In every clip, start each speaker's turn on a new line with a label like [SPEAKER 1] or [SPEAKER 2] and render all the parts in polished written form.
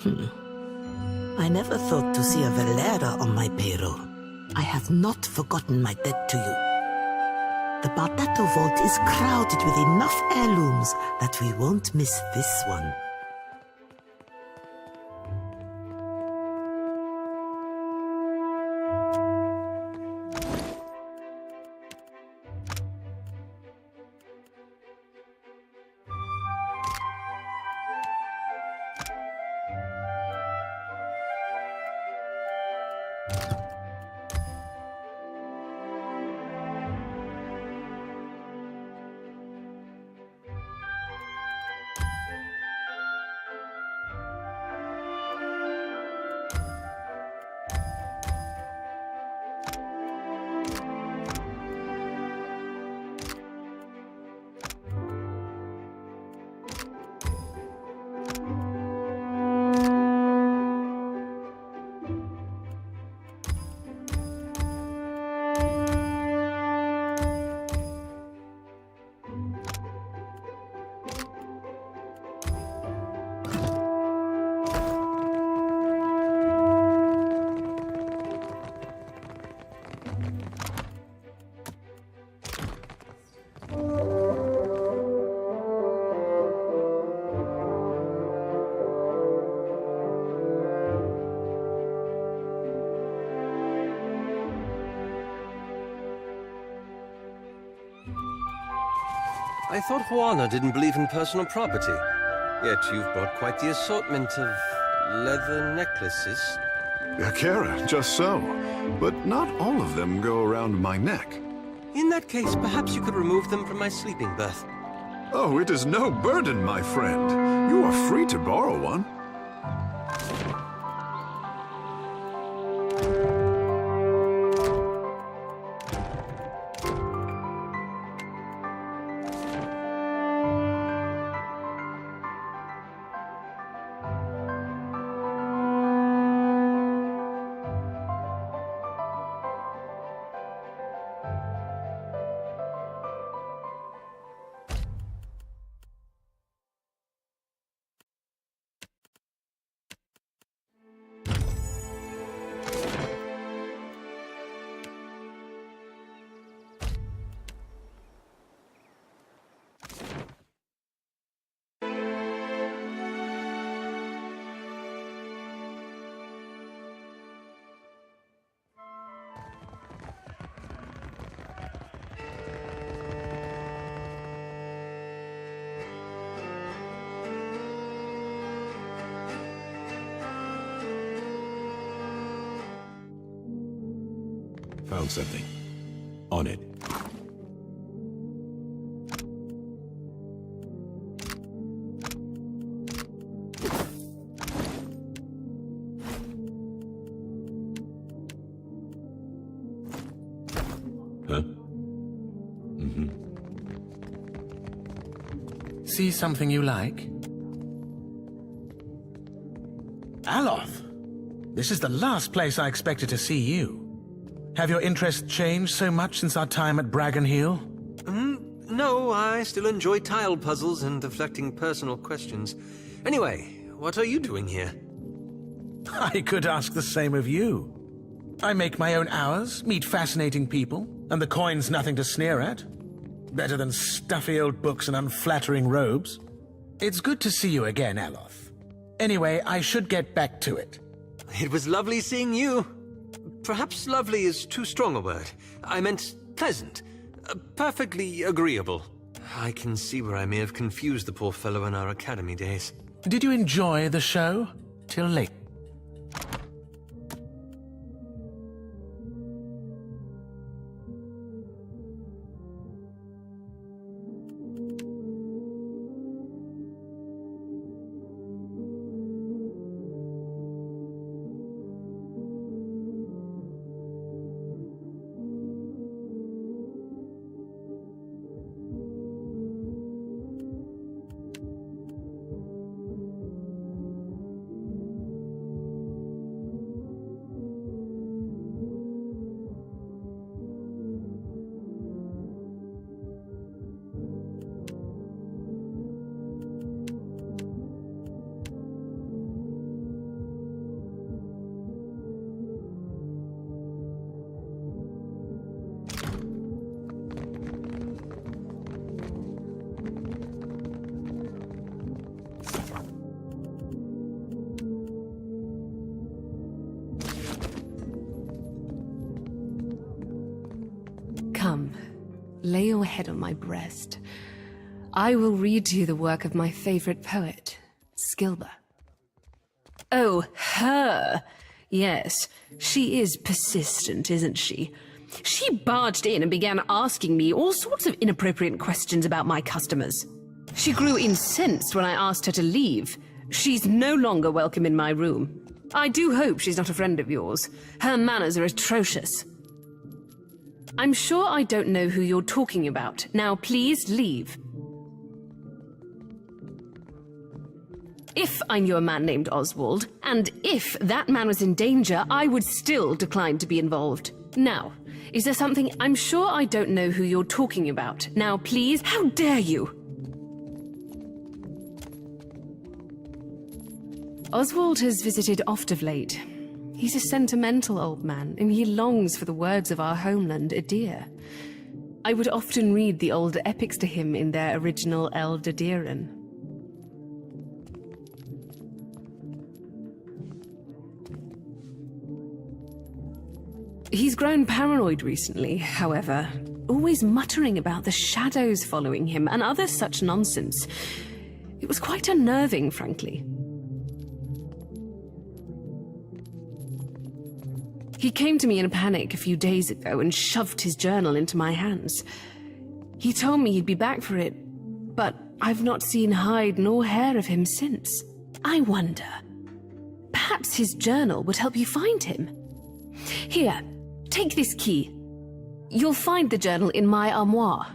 [SPEAKER 1] I never thought to see a Valera on my payroll. I have not forgotten my debt to you. The Bardato Vault is crowded with enough heirlooms that we won't miss this one.
[SPEAKER 2] I thought Juana didn't believe in personal property. Yet you've brought quite the assortment of leather necklaces.
[SPEAKER 3] Akira, just so. But not all of them go around my neck.
[SPEAKER 2] In that case, perhaps you could remove them from my sleeping berth.
[SPEAKER 3] Oh, it is no burden, my friend. You are free to borrow one.
[SPEAKER 4] Found something. On it. Huh? Mm-hmm.
[SPEAKER 5] See something you like? Aloth! This is the last place I expected to see you. Have your interests changed so much since our time at Bragon Hill?
[SPEAKER 2] No, I still enjoy tile puzzles and deflecting personal questions. Anyway, what are you doing here?
[SPEAKER 5] I could ask the same of you. I make my own hours, meet fascinating people, and the coin's nothing to sneer at. Better than stuffy old books and unflattering robes. It's good to see you again, Aloth. Anyway, I should get back to it.
[SPEAKER 2] It was lovely seeing you. Perhaps lovely is too strong a word. I meant pleasant. Perfectly agreeable. I can see where I may have confused the poor fellow in our academy days.
[SPEAKER 5] Did you enjoy the show? Till late.
[SPEAKER 6] lay your head on my breast. I will read to you the work of my favorite poet, Skilber. Oh, her! Yes, she is persistent, isn't she? She barged in and began asking me all sorts of inappropriate questions about my customers. She grew incensed when I asked her to leave. She's no longer welcome in my room. I do hope she's not a friend of yours. Her manners are atrocious. I'm sure I don't know who you're talking about. Now, please leave. If I knew a man named Oswald, and if that man was in danger, I would still decline to be involved. Now, is there something... I'm sure I don't know who you're talking about. Now, please, how dare you? Oswald has visited oft of late. He's a sentimental old man, and he longs for the words of our homeland, Adir. I would often read the old epics to him in their original Eldadiran. He's grown paranoid recently, however, always muttering about the shadows following him and other such nonsense. It was quite unnerving, frankly. He came to me in a panic a few days ago and shoved his journal into my hands. He told me he'd be back for it, but I've not seen hide nor hair of him since. I wonder, perhaps his journal would help you find him? Here, take this key. You'll find the journal in my armoire.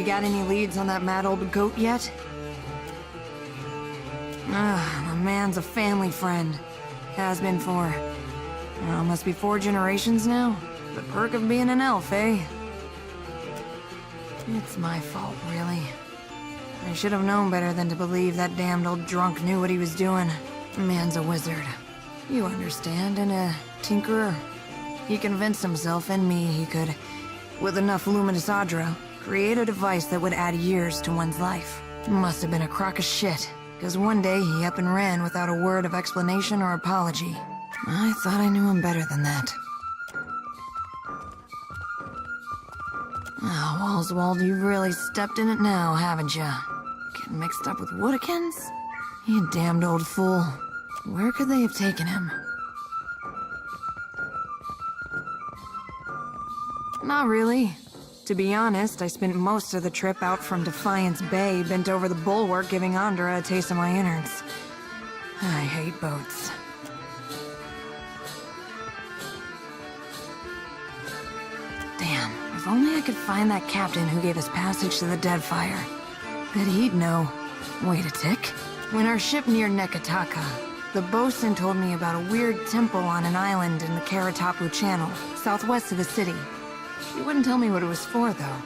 [SPEAKER 7] You got any leads on that mad old goat yet? The man's a family friend. Has been for... must be 4 generations now. The perk of being an elf, eh? It's my fault, really. I should have known better than to believe that damned old drunk knew what he was doing. Man's a wizard. You understand, and a tinkerer. He convinced himself and me he could, with enough luminous Adra, create a device that would add years to one's life. Must have been a crock of shit, because one day he up and ran without a word of explanation or apology. I thought I knew him better than that. Oh, Oswald, you've really stepped in it now, haven't you? Getting mixed up with Woodikins? You damned old fool. Where could they have taken him? Not really. To be honest, I spent most of the trip out from Defiance Bay bent over the bulwark giving Andra a taste of my innards. I hate boats. Damn, if only I could find that captain who gave us passage to the Deadfire. Bet he'd know. Wait a tick. When our ship neared Neketaka, the bosun told me about a weird temple on an island in the Karatapu Channel, southwest of the city. She wouldn't tell me what it was for, though.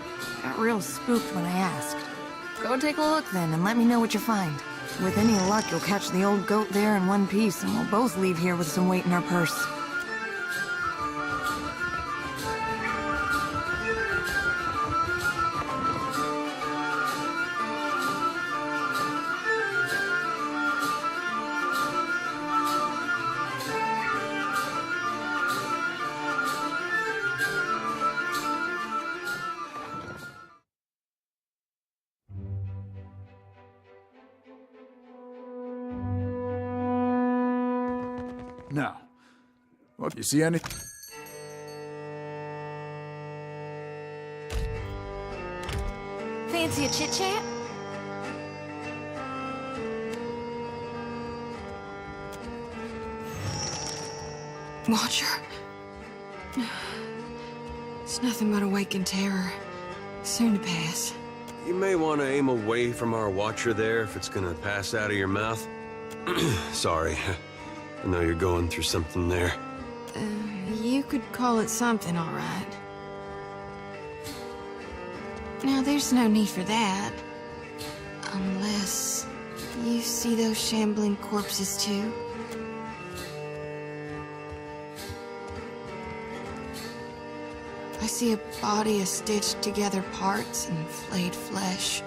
[SPEAKER 7] Got real spooked when I asked. Go take a look then, and let me know what you find. With any luck, you'll catch the old goat there in one piece, and we'll both leave here with some weight in our purse.
[SPEAKER 8] Now, what, you see anything?
[SPEAKER 7] Fancy a chit-chat?
[SPEAKER 6] Watcher? It's nothing but awakened terror. Soon to pass.
[SPEAKER 2] You may want to aim away from our watcher there if it's gonna pass out of your mouth. Sorry. I know you're going through something there.
[SPEAKER 6] You could call it something, all right. Now, there's no need for that. Unless you see those shambling corpses, too. I see a body of stitched together parts and flayed flesh.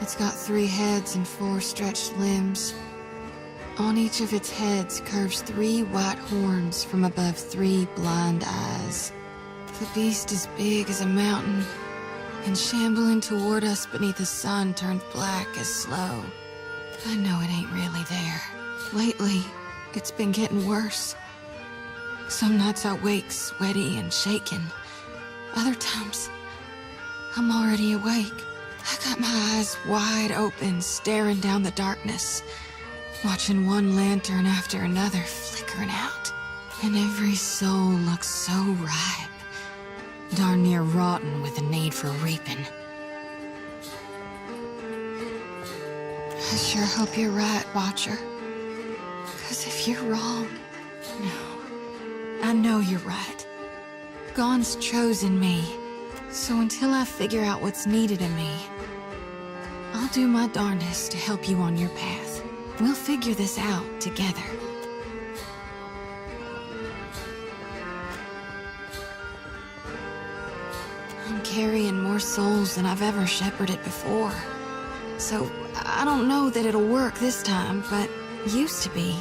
[SPEAKER 6] It's got 3 heads and 4 stretched limbs. On each of its heads curves 3 white horns from above 3 blind eyes. The beast is big as a mountain, and shambling toward us beneath a sun turned black as slow. I know it ain't really there. Lately, it's been getting worse. Some nights I wake sweaty and shaking. Other times, I'm already awake. I got my eyes wide open, staring down the darkness, watching one lantern after another flickering out. And every soul looks so ripe, darn near rotten with the need for reaping. I sure hope you're right, Watcher. 'Cause if you're wrong... No, I know you're right. Gon's chosen me, so until I figure out what's needed of me, I'll do my darndest to help you on your path. We'll figure this out together. I'm carrying more souls than I've ever shepherded before. So, I don't know that it'll work this time, but used to be.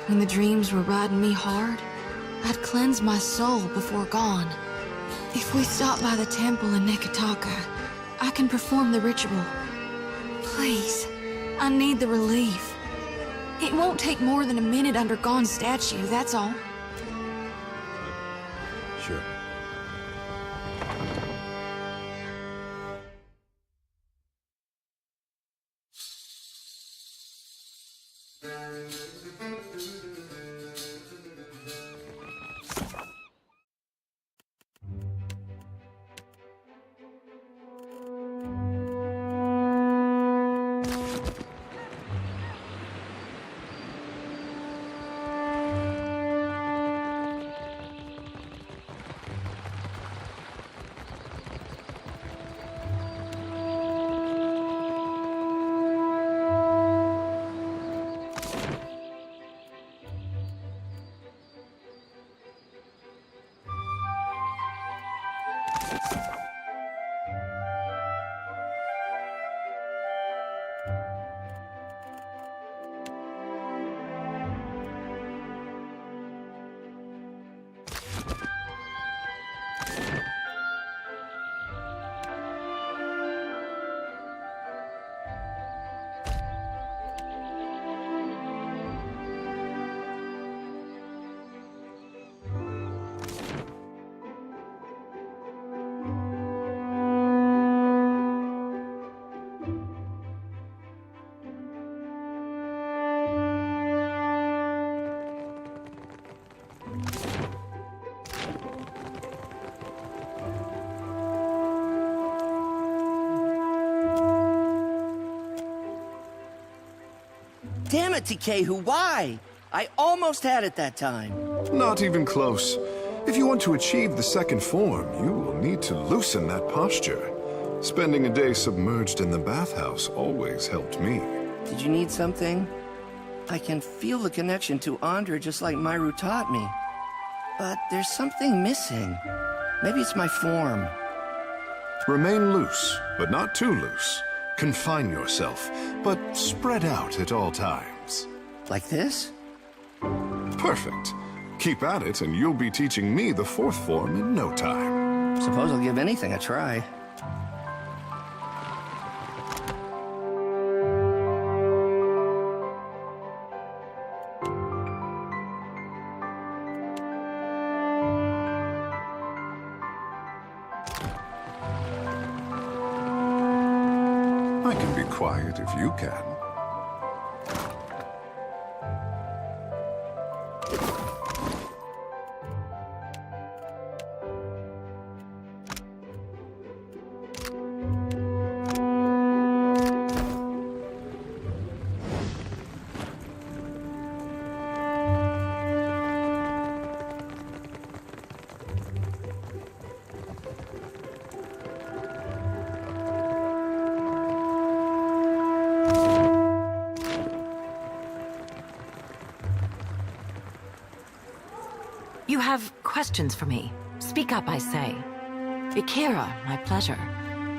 [SPEAKER 6] When the dreams were riding me hard, I'd cleanse my soul before Gon. If we stop by the temple in Neketaka, I can perform the ritual. Please, I need the relief. It won't take more than a minute under Gon's statue, that's all.
[SPEAKER 4] Sure.
[SPEAKER 9] Damn it, Tikehu, why? I almost had it that time.
[SPEAKER 3] Not even close. If you want to achieve the second form, you will need to loosen that posture. Spending a day submerged in the bathhouse always helped me.
[SPEAKER 9] Did you need something? I can feel the connection to Andra just like Myru taught me. But there's something missing. Maybe it's my form.
[SPEAKER 3] Remain loose, but not too loose. Confine yourself, but spread out at all times.
[SPEAKER 9] Like this?
[SPEAKER 3] Perfect. Keep at it, and you'll be teaching me the fourth form in no time.
[SPEAKER 9] Suppose I'll give anything a try.
[SPEAKER 3] I can be quiet if you can.
[SPEAKER 10] You have questions for me? Speak up, I say. Ikera, my pleasure.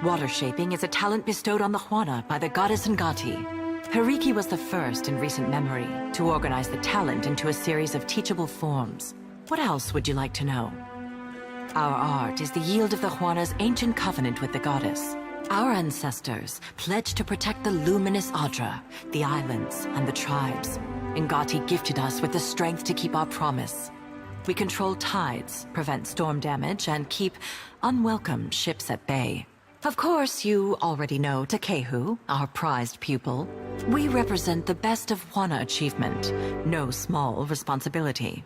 [SPEAKER 10] Water shaping is a talent bestowed on the Huana by the goddess Ngati. Hariki was the first in recent memory to organize the talent into a series of teachable forms. What else would you like to know? Our art is the yield of the Huana's ancient covenant with the goddess. Our ancestors pledged to protect the luminous Adra, the islands, and the tribes. Ngati gifted us with the strength to keep our promise. We control tides, prevent storm damage, and keep unwelcome ships at bay. Of course, you already know Takehu, our prized pupil. We represent the best of Huana achievement. No small responsibility.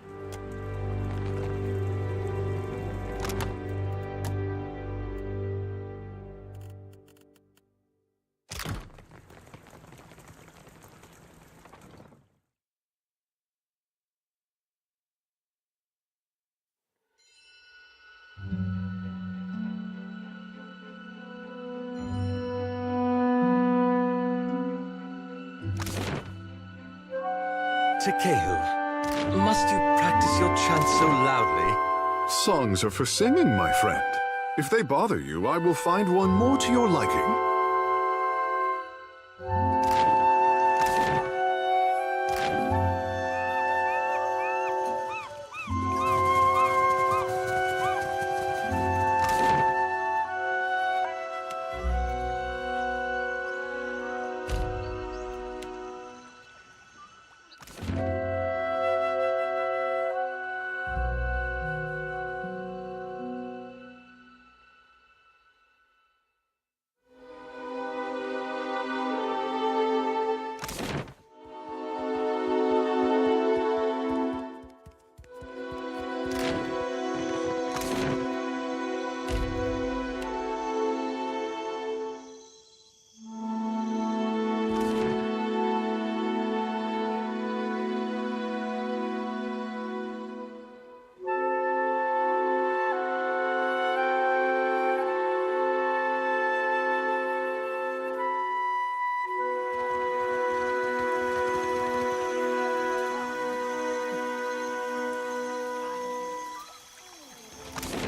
[SPEAKER 2] Takehu, must you practice your chant so loudly?
[SPEAKER 3] Songs are for singing, my friend. If they bother you, I will find one more to your liking.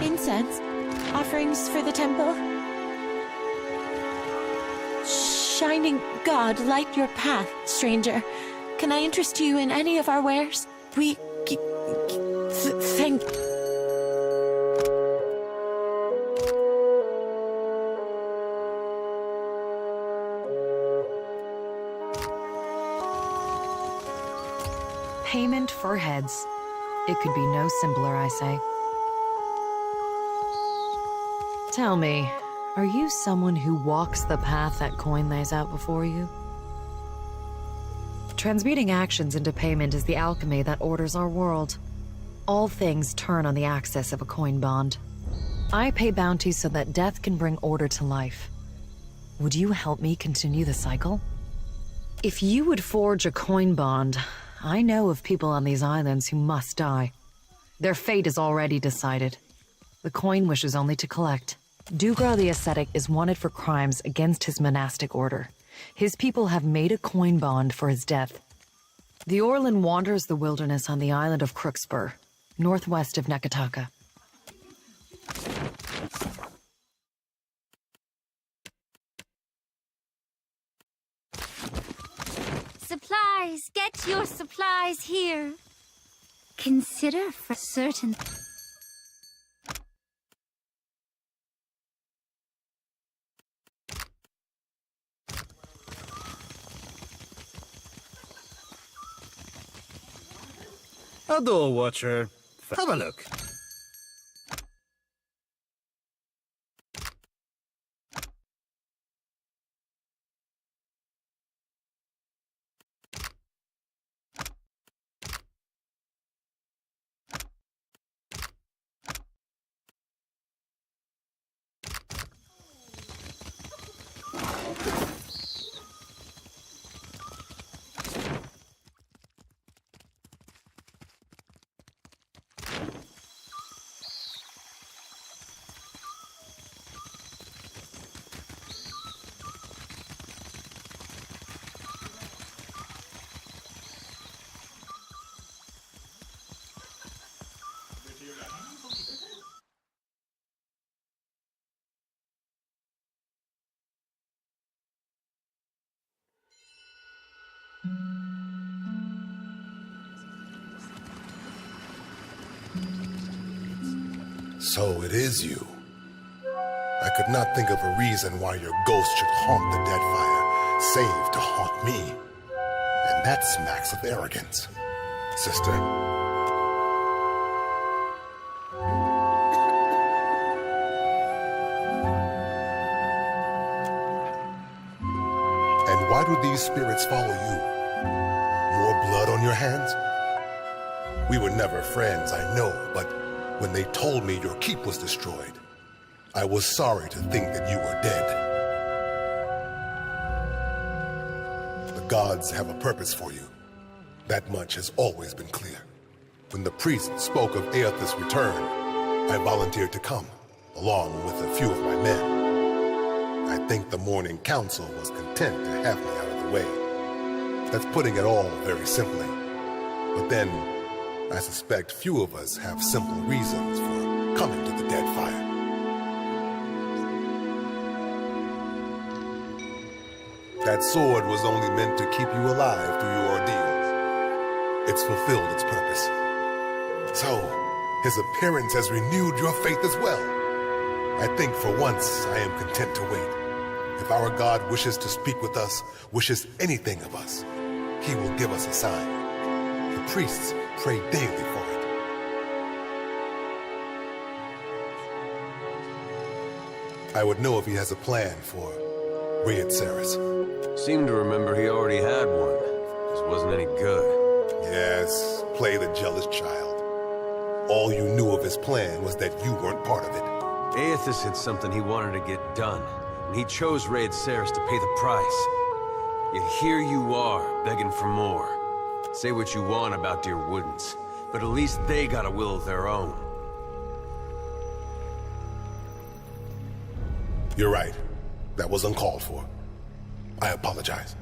[SPEAKER 11] Incense? Offerings for the temple? Shining God, light your path, stranger. Can I interest you in any of our wares? We... thank...
[SPEAKER 7] Payment for heads. It could be no simpler, I say. Tell me, are you someone who walks the path that coin lays out before you? Transmuting actions into payment is the alchemy that orders our world. All things turn on the axis of a coin bond. I pay bounties so that death can bring order to life. Would you help me continue the cycle? If you would forge a coin bond, I know of people on these islands who must die. Their fate is already decided. The coin wishes only to collect. Dugra the Ascetic is wanted for crimes against his monastic order. His people have made a coin bond for his death. The Orlan wanders the wilderness on the island of Crookspur, northwest of Neketaka.
[SPEAKER 12] Supplies! Get your supplies here! Consider for certain...
[SPEAKER 13] A door watcher. Have a look.
[SPEAKER 14] So it is you. I could not think of a reason why your ghost should haunt the Deadfire, save to haunt me. And that smacks of arrogance, sister. And why do these spirits follow you? More blood on your hands? We were never friends, I know, but when they told me your keep was destroyed, I was sorry to think that you were dead. The gods have a purpose for you. That much has always been clear. When the priest spoke of Aethys' return, I volunteered to come, along with a few of my men. I think the Morning Council was content to have me out of the way. That's putting it all very simply. But then, I suspect few of us have simple reasons for coming to the Deadfire. That sword was only meant to keep you alive through your ordeals. It's fulfilled its purpose. So, his appearance has renewed your faith as well. I think for once I am content to wait. If our God wishes to speak with us, wishes anything of us, he will give us a sign. The priests pray daily for it. I would know if he has a plan for Rayetsaris.
[SPEAKER 2] Seemed to remember he already had one. Just wasn't any good.
[SPEAKER 14] Yes, play the jealous child. All you knew of his plan was that you weren't part of it.
[SPEAKER 2] Aethys had something he wanted to get done, and he chose Rayetsaris to pay the price. Yet here you are, begging for more. Say what you want about Dear Woodens, but at least they got a will of their own.
[SPEAKER 14] You're right. That was uncalled for. I apologize.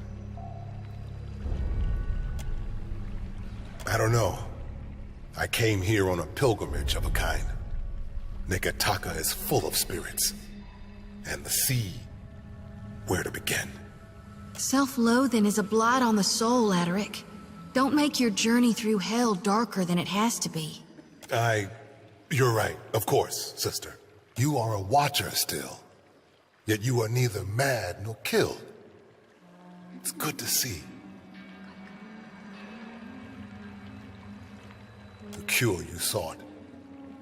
[SPEAKER 14] I don't know. I came here on a pilgrimage of a kind. Neketaka is full of spirits. And the sea, where to begin?
[SPEAKER 15] Self-loathing is a blight on the soul, Adaric. Don't make your journey through hell darker than it has to be.
[SPEAKER 14] You're right, of course, sister. You are a watcher still. Yet you are neither mad nor killed. It's good to see. The cure you sought,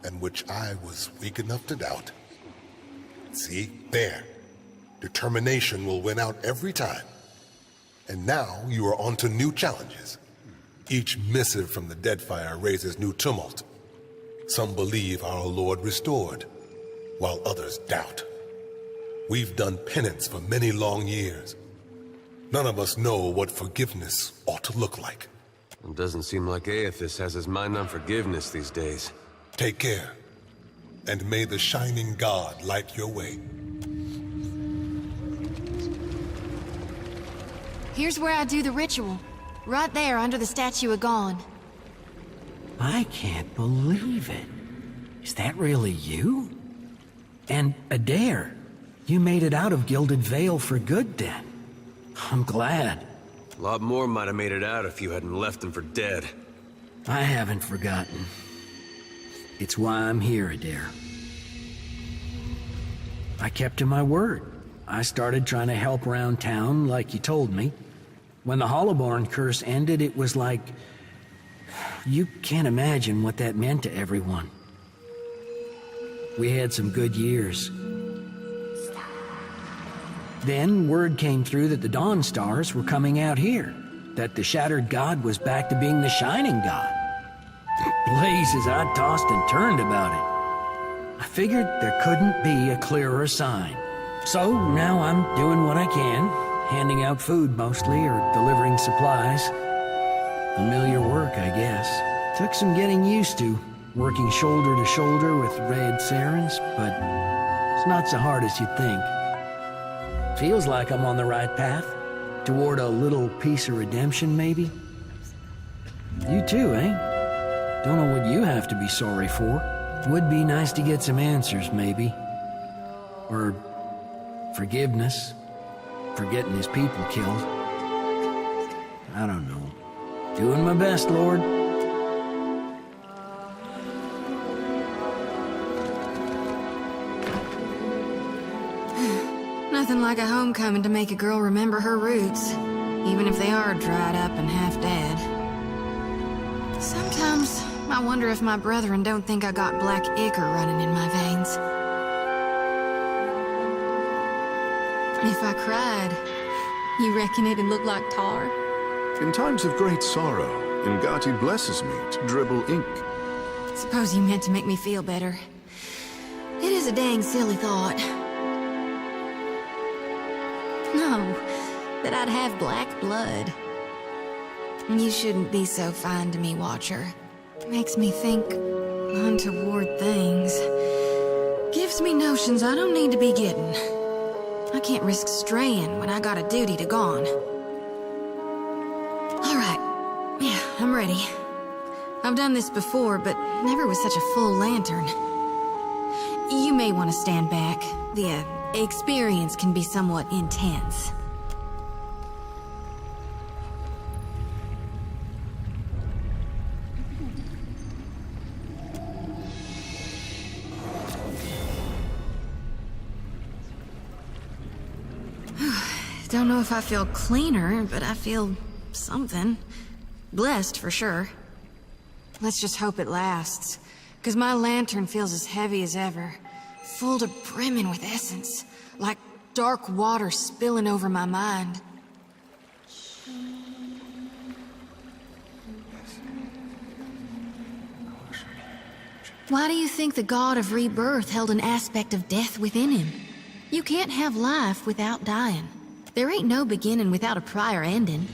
[SPEAKER 14] and which I was weak enough to doubt. See, there. Determination will win out every time. And now you are on to new challenges. Each missive from the Deadfire raises new tumult. Some believe our Lord restored, while others doubt. We've done penance for many long years. None of us know what forgiveness ought to look like.
[SPEAKER 2] It doesn't seem like Aethys has his mind on forgiveness these days.
[SPEAKER 14] Take care, and may the shining god light your way.
[SPEAKER 15] Here's where I do the ritual. Right there under the statue of Gon.
[SPEAKER 16] I can't believe it. Is that really you? And Adair, you made it out of Gilded Vale for good then. I'm glad.
[SPEAKER 2] A lot more might have made it out if you hadn't left them for dead.
[SPEAKER 16] I haven't forgotten. It's why I'm here, Adair. I kept to my word. I started trying to help around town like you told me. When the Hollowborn curse ended, it was like... You can't imagine what that meant to everyone. We had some good years. Then word came through that the Dawn Stars were coming out here, that the Shattered God was back to being the Shining God. Blazes, I tossed and turned about it. I figured there couldn't be a clearer sign. So now I'm doing what I can, handing out food mostly, or delivering supplies. Familiar work, I guess. Took some getting used to, working shoulder to shoulder with Red Sarens, but it's not so hard as you'd think. Feels like I'm on the right path, toward a little piece of redemption, maybe. You too, eh? Don't know what you have to be sorry for. Would be nice to get some answers, maybe. Or forgiveness for getting his people killed. I don't know. Doing my best, Lord.
[SPEAKER 15] Nothing like a homecoming to make a girl remember her roots, even if they are dried up and half dead. Sometimes I wonder if my brethren don't think I got black ichor running in my veins. If I cried, you reckon it'd look like tar?
[SPEAKER 3] In times of great sorrow, Ngati blesses me to dribble ink.
[SPEAKER 15] Suppose you meant to make me feel better. It is a dang silly thought. No, that I'd have black blood. You shouldn't be so fine to me, Watcher. Makes me think untoward things. Gives me notions I don't need to be getting. I can't risk straying when I got a duty to Gon. All right. Yeah, I'm ready. I've done this before, but never with such a full lantern. You may want to stand back. The experience can be somewhat intense. Don't know if I feel cleaner, but I feel something. Blessed, for sure. Let's just hope it lasts, because my lantern feels as heavy as ever. Full to brimming with essence, like dark water spilling over my mind. Why do you think the god of rebirth held an aspect of death within him? You can't have life without dying. There ain't no beginning without a prior ending.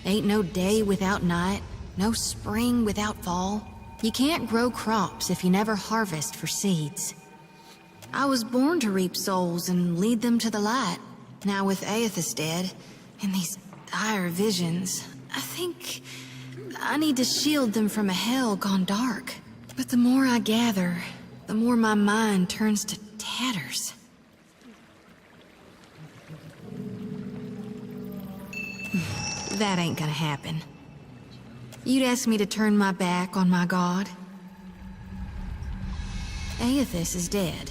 [SPEAKER 15] Ain't no day without night, no spring without fall. You can't grow crops if you never harvest for seeds. I was born to reap souls and lead them to the light. Now with Aethys dead, and these dire visions, I think I need to shield them from a hell gone dark. But the more I gather, the more my mind turns to tatters. That ain't gonna happen. You'd ask me to turn my back on my god? Aethys is dead,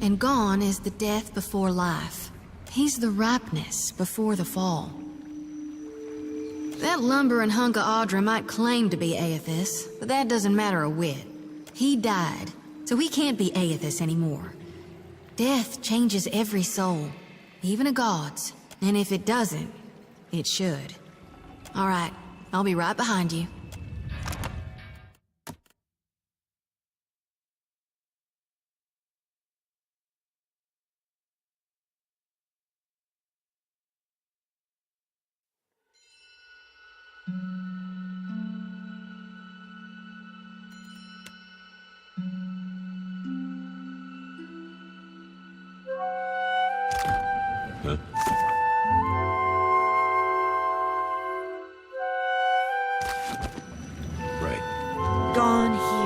[SPEAKER 15] and Gon is the death before life. He's the ripeness before the fall. That lumbering hunk of Audra might claim to be Aethys, but that doesn't matter a whit. He died, so he can't be Aethys anymore. Death changes every soul, even a god's, and if it doesn't, it should. All right, I'll be right behind you.
[SPEAKER 11] gone